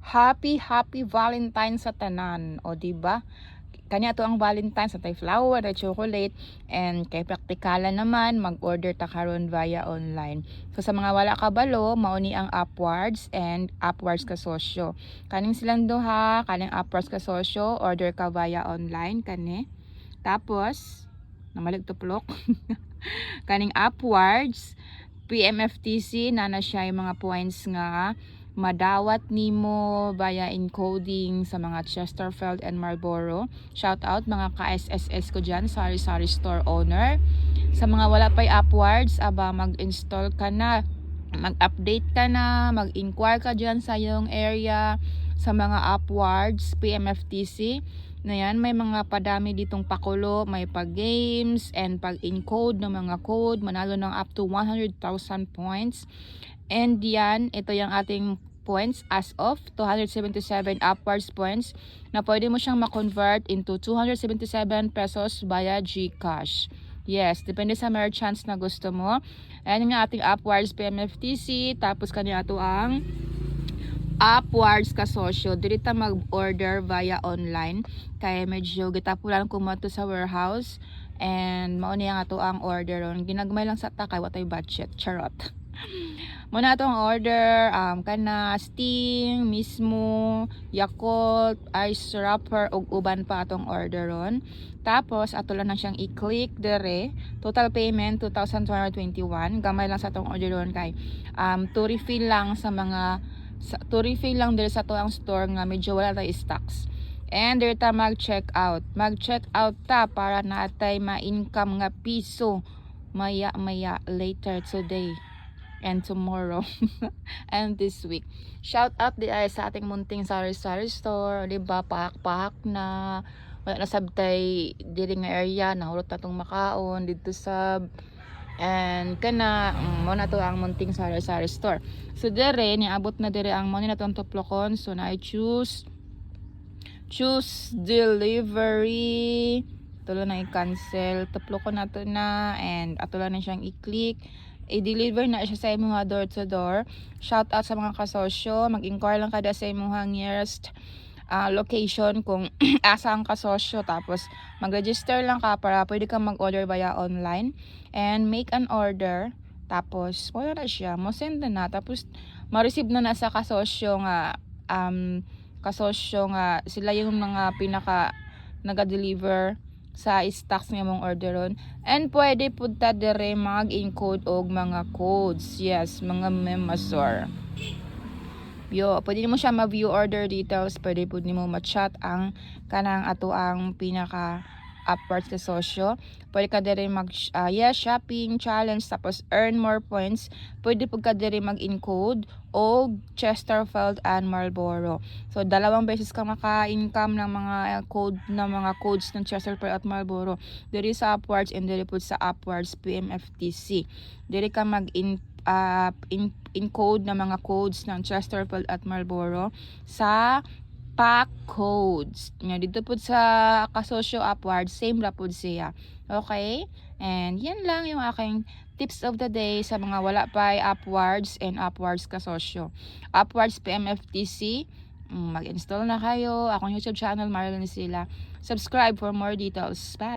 Happy Valentine sa tanan. O diba? Kanya to ang Valentine sa tay flower at chocolate, and kay praktikalan naman mag-order ta karon via online. So sa mga wala kabalo, mauni ang Upwards and Upwards Kasosyo. Kaning silang duha, kaning Upwards Kasosyo, order ka via online kani. Tapos namalig tuplok. Kaning Upwards PMFTC na siya yung mga points nga madawat nimo via encoding sa mga Chesterfield and Marlboro. Shout out mga ka-SSS ko dyan, sari-sari store owner. Sa mga wala pa'y Upwards, aba mag-install ka na, mag-update ka na, mag-inquire ka dyan sa iyong area sa mga Upwards PMFTC na yan. May mga padami ditong pakulo, may pag-games and pag-encode ng mga code, manalo ng up to 100,000 points. And yan, ito yung ating points as of 277 Upwards points na pwede mo siyang ma-convert into 277 pesos via GCash. Yes, depende sa merchants na gusto mo. Ayan yung ating Upwards PMFTC. Tapos kanya ito ang Upwards Kasosyo. Dili ta mag-order via online kaya medyo gitapulan ko mo to sa warehouse, and mao niya nga to ang order ron. Ginagmay lang sa ta kay watay budget. Charot. Muna itong order, kana Sting, mismo, Yakult, ice wrapper, ug uban pa atong order ron. Tapos, ato lang na siyang i-click dere. Total payment, 2,221. Gamay lang sa atong order ron kay to refill lang sa mga, to refill lang dere sa tuang store nga medyo wala tayo stocks. And there ta mag-check out. Mag-check out ta para naatay ma-income nga piso maya later today and tomorrow and this week. Shout out di ay sa ating munting sari-sari store, di ba? Pahak-pahak na wala na sabtay diri nga area, nahurot na tong makaon dito sa, and kana mo na to ang munting sari-sari store. So dire niabot na dire ang mo na tong tuplokon, so na I choose delivery. Tulo na i-cancel, tuplokon na to na, and ato lang na siyang i-click. I-deliver na siya sa imong door to door. Shout out sa mga kasosyo, mag-inquire lang kada sa imong nearest location kung asa ang kasosyo, tapos mag-register lang ka para pwede kang mag-order via online and make an order. Tapos wala na siya, mo send na, tapos ma-receive na sa kasosyo nga sila yung mga pinaka naga-deliver sa stocks nga mong orderon, and pwede pud ta dire mag-encode og mga codes. Yes, mga memasor. Pwede mo siya ma-view order details, pwede pud nimo ma-chat ang kanang ato ang pinaka Upwards Kasosyo. Pwede ka dire mag shopping challenge, tapos earn more points. Pwede pud ka dire mag-encode o Chesterfield and Marlboro. So dalawang beses ka maka-income ng mga codes ng Chesterfield at Marlboro. Dire sa Upwards and dire pud sa Upwards PMFTC. Dire ka encode ng mga codes ng Chesterfield at Marlboro sa pack codes. Nga dito po sa kasosyo Upwards, same ra po siya. Okay? And yan lang yung aking tips of the day sa mga wala pa Upwards and Upwards kasosyo. Upwards PMFTC, mag-install na kayo. Akong YouTube channel, Marilyn Sila. Subscribe for more details. Bye!